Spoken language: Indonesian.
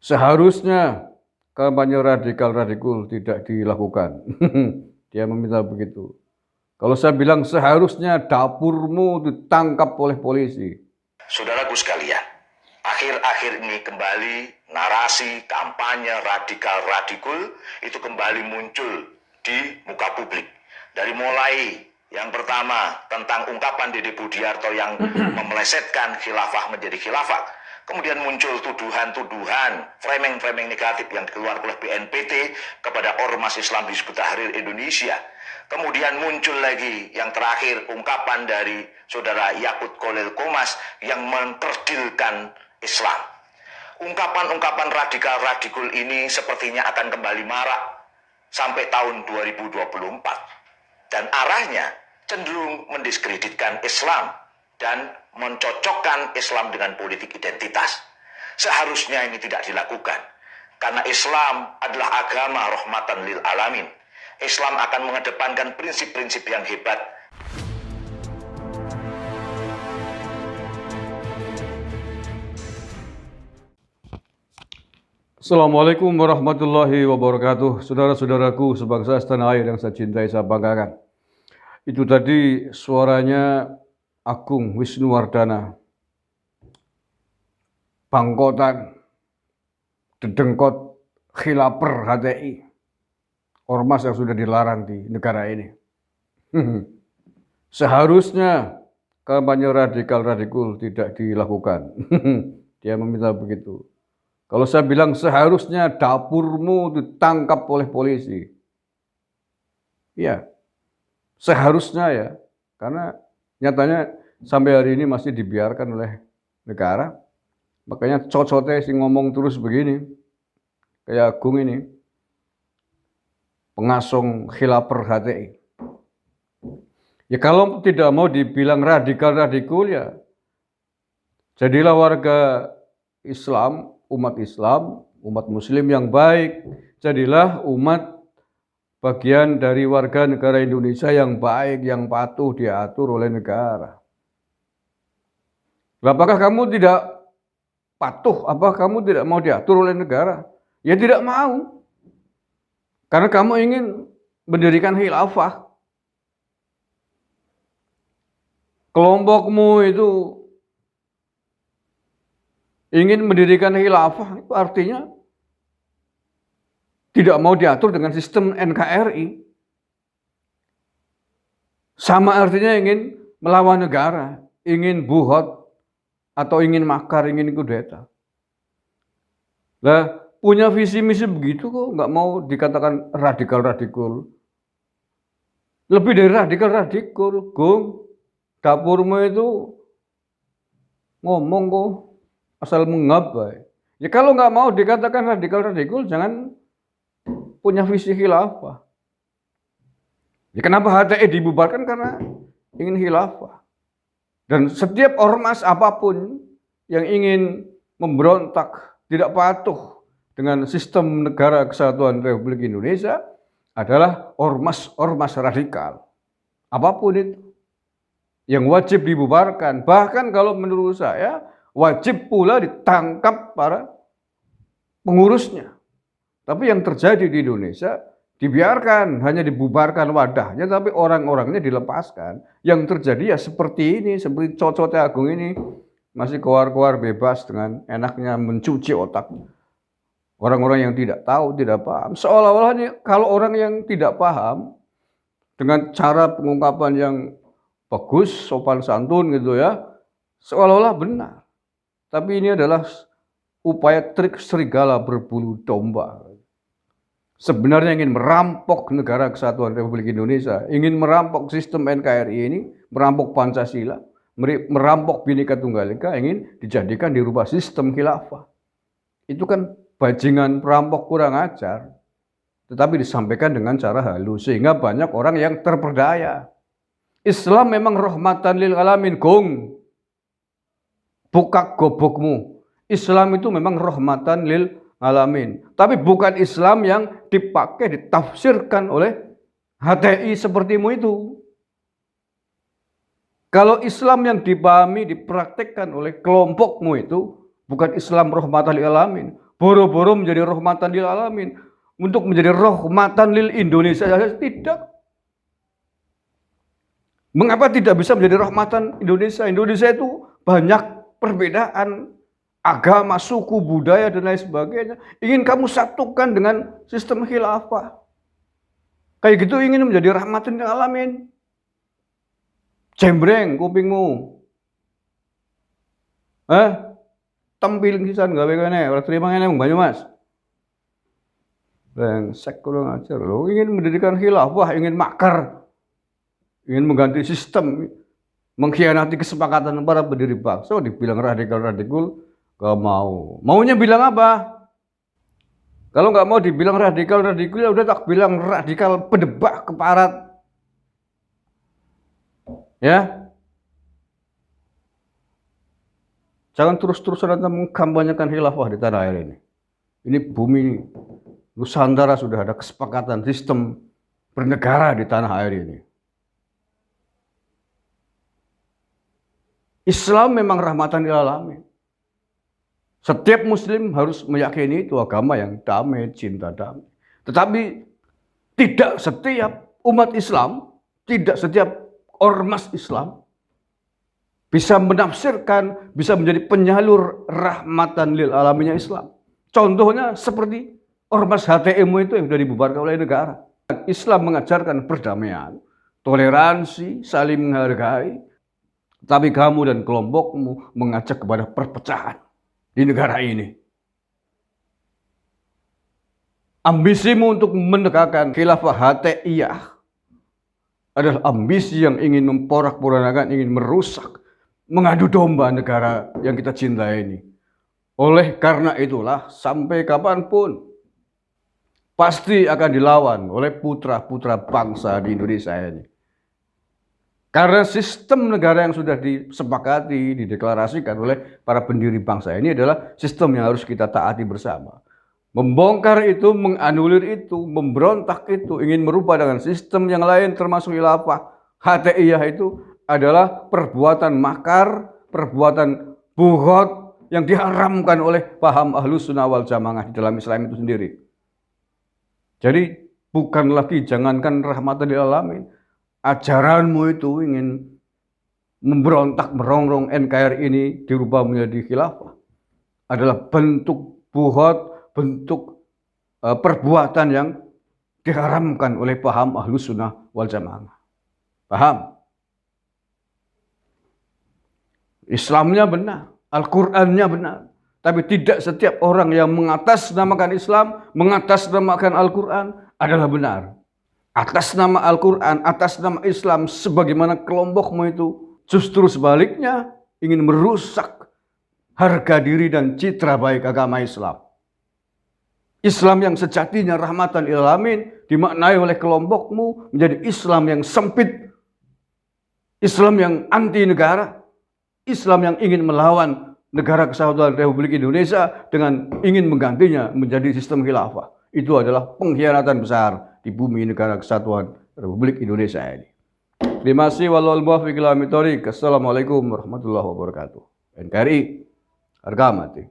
Seharusnya kampanye radikal-radikul tidak dilakukan. Dia meminta begitu. Kalau saya bilang seharusnya dapurmu ditangkap oleh polisi. Saudaraku sekalian, akhir-akhir ini kembali narasi kampanye radikal-radikul itu kembali muncul di muka publik. Dari mulai yang pertama tentang ungkapan Dede Budiarto yang memelesetkan khilafah menjadi khilafah. Kemudian muncul tuduhan-tuduhan, framing-framing negatif yang dikeluarkan oleh BNPT kepada Ormas Islam Hizbut Tahrir Indonesia. Kemudian muncul lagi yang terakhir ungkapan dari saudara Yakut Khalil Qomas yang mengkerdilkan Islam. Ungkapan-ungkapan radikal-radikul ini sepertinya akan kembali marak sampai tahun 2024. Dan arahnya cenderung mendiskreditkan Islam dan mencocokkan Islam dengan politik identitas. Seharusnya ini tidak dilakukan. Karena Islam adalah agama rahmatan lil alamin. Islam akan mengedepankan prinsip-prinsip yang hebat. Assalamualaikum warahmatullahi wabarakatuh. Saudara-saudaraku sebangsa setanah air yang saya cintai, saya banggakan. Itu tadi suaranya Agung Wisnuwardana, Bangkotan, Dedengkot, Khilaper HTI, ormas yang sudah dilarang di negara ini. Seharusnya kampanye radikal-radikul tidak dilakukan. Dia meminta begitu. Kalau saya bilang seharusnya dapurmu ditangkap oleh polisi. Ya, seharusnya ya. Karena nyatanya sampai hari ini masih dibiarkan oleh negara. Makanya cocotnya sih ngomong terus begini. Kayak Agung ini. Pengasong Khilaper HTI. Ya kalau tidak mau dibilang radikal-radikul ya. Jadilah warga Islam, umat Muslim yang baik. Jadilah umat bagian dari warga negara Indonesia yang baik, yang patuh diatur oleh negara. Apakah kamu tidak patuh? Apakah kamu tidak mau diatur oleh negara? Ya tidak mau. Karena kamu ingin mendirikan khilafah. Kelompokmu itu ingin mendirikan khilafah, itu artinya tidak mau diatur dengan sistem NKRI. Sama artinya ingin melawan negara, ingin buhot, atau ingin makar, ingin kudeta. Lah, punya visi misi begitu kok nggak mau dikatakan radikal-radikal. Lebih dari radikal-radikal, Gung. Dapurmu itu ngomong kok asal mengap. Ya kalau nggak mau dikatakan radikal-radikal, jangan punya visi khilafah. Ya kenapa HTI dibubarkan? Karena ingin khilafah. Dan setiap ormas apapun yang ingin memberontak, tidak patuh dengan sistem negara kesatuan Republik Indonesia adalah ormas radikal. Apapun itu yang wajib dibubarkan. Bahkan kalau menurut saya wajib pula ditangkap para pengurusnya. Tapi yang terjadi di Indonesia dibiarkan, hanya dibubarkan wadahnya, tapi orang-orangnya dilepaskan. Yang terjadi ya seperti ini, seperti cocotnya Agung ini, masih keluar-keluar bebas dengan enaknya mencuci otak orang-orang yang tidak tahu, tidak paham. Seolah-olah kalau orang yang tidak paham dengan cara pengungkapan yang bagus, sopan santun gitu ya, seolah-olah benar. Tapi ini adalah upaya trik serigala berbulu domba. Sebenarnya ingin merampok negara kesatuan Republik Indonesia, ingin merampok sistem NKRI ini, merampok Pancasila, merampok Bhinneka Tunggal Ika, ingin dijadikan dirubah sistem khilafah. Itu kan bajingan perampok kurang ajar, tetapi disampaikan dengan cara halus, sehingga banyak orang yang terperdaya. Islam memang rahmatan lil alamin, Gung. Buka gobokmu. Islam itu memang rahmatan lil alamin. Tapi bukan Islam yang dipakai, ditafsirkan oleh HTI sepertimu itu. Kalau Islam yang dipahami, dipraktikkan oleh kelompokmu itu bukan Islam rahmatan lil alamin. boro-boro menjadi rahmatan lil alamin, untuk menjadi rahmatan lil Indonesia saja tidak. Mengapa tidak bisa menjadi rahmatan Indonesia? Indonesia itu banyak perbedaan agama, suku, budaya, dan lain sebagainya. Ingin kamu satukan dengan sistem khilafah. Kayak gitu ingin menjadi rahmatan lil alamin. Jembreng kupingmu. Tampil kisan gawe kene, ora terima ngene Banyu Mas. Brengsek kurang ajar lo, ingin mendirikan khilafah, ingin makar, ingin mengganti sistem, mengkhianati kesepakatan para pendiri bangsa, dibilang radikal, gak mau. Maunya bilang apa? Kalau nggak mau dibilang radikal, ya udah tak bilang radikal pedebak keparat. Ya, jangan terus-terusan Anda mengkampanyekan khilafah di tanah air ini. Ini bumi Nusantara sudah ada kesepakatan sistem bernegara di tanah air ini. Islam memang rahmatan lil alamin. Setiap muslim harus meyakini itu agama yang damai, cinta damai. Tetapi tidak setiap umat Islam, tidak setiap ormas Islam bisa menafsirkan, bisa menjadi penyalur rahmatan lil alaminnya Islam. Contohnya seperti ormas HTMU itu yang sudah dibubarkan oleh negara. Islam mengajarkan perdamaian, toleransi, saling menghargai. Tapi kamu dan kelompokmu mengajak kepada perpecahan di negara ini. Ambisimu untuk menegakkan khilafah HTIyah adalah ambisi yang ingin memporak-porandakan, ingin merusak, mengadu domba negara yang kita cintai ini. Oleh karena itulah sampai kapanpun pasti akan dilawan oleh putra-putra bangsa di Indonesia ini. Karena sistem negara yang sudah disepakati, dideklarasikan oleh para pendiri bangsa ini adalah sistem yang harus kita taati bersama. Membongkar itu, menganulir itu, memberontak itu, ingin merubah dengan sistem yang lain termasuk khilafah HTIyah itu adalah perbuatan makar, perbuatan buhot yang diharamkan oleh paham Ahlus Sunnah wal Jamaah di dalam Islam itu sendiri. Jadi bukan lagi jangankan rahmatan lil alamin, ajaranmu itu ingin memberontak, merongrong NKRI ini dirubah menjadi khilafah adalah bentuk buhot, bentuk perbuatan yang diharamkan oleh paham Ahlus Sunnah wal Jamaah. Paham? Islamnya benar, Al-Qur'annya benar. Tapi tidak setiap orang yang mengatasnamakan Islam, mengatasnamakan Al-Quran adalah benar. Atas nama Al-Quran, atas nama Islam, sebagaimana kelompokmu itu justru sebaliknya ingin merusak harga diri dan citra baik agama Islam. Islam yang sejatinya rahmatan lil alamin dimaknai oleh kelompokmu menjadi Islam yang sempit, Islam yang anti negara, Islam yang ingin melawan Negara Kesatuan Republik Indonesia dengan ingin menggantinya menjadi sistem khilafah. Itu adalah pengkhianatan besar di bumi Negara Kesatuan Republik Indonesia ini. Terima kasih. Wallahul muwaffiq ila aqwamit thoriq. Assalamualaikum warahmatullahi wabarakatuh. NKRI harga mati.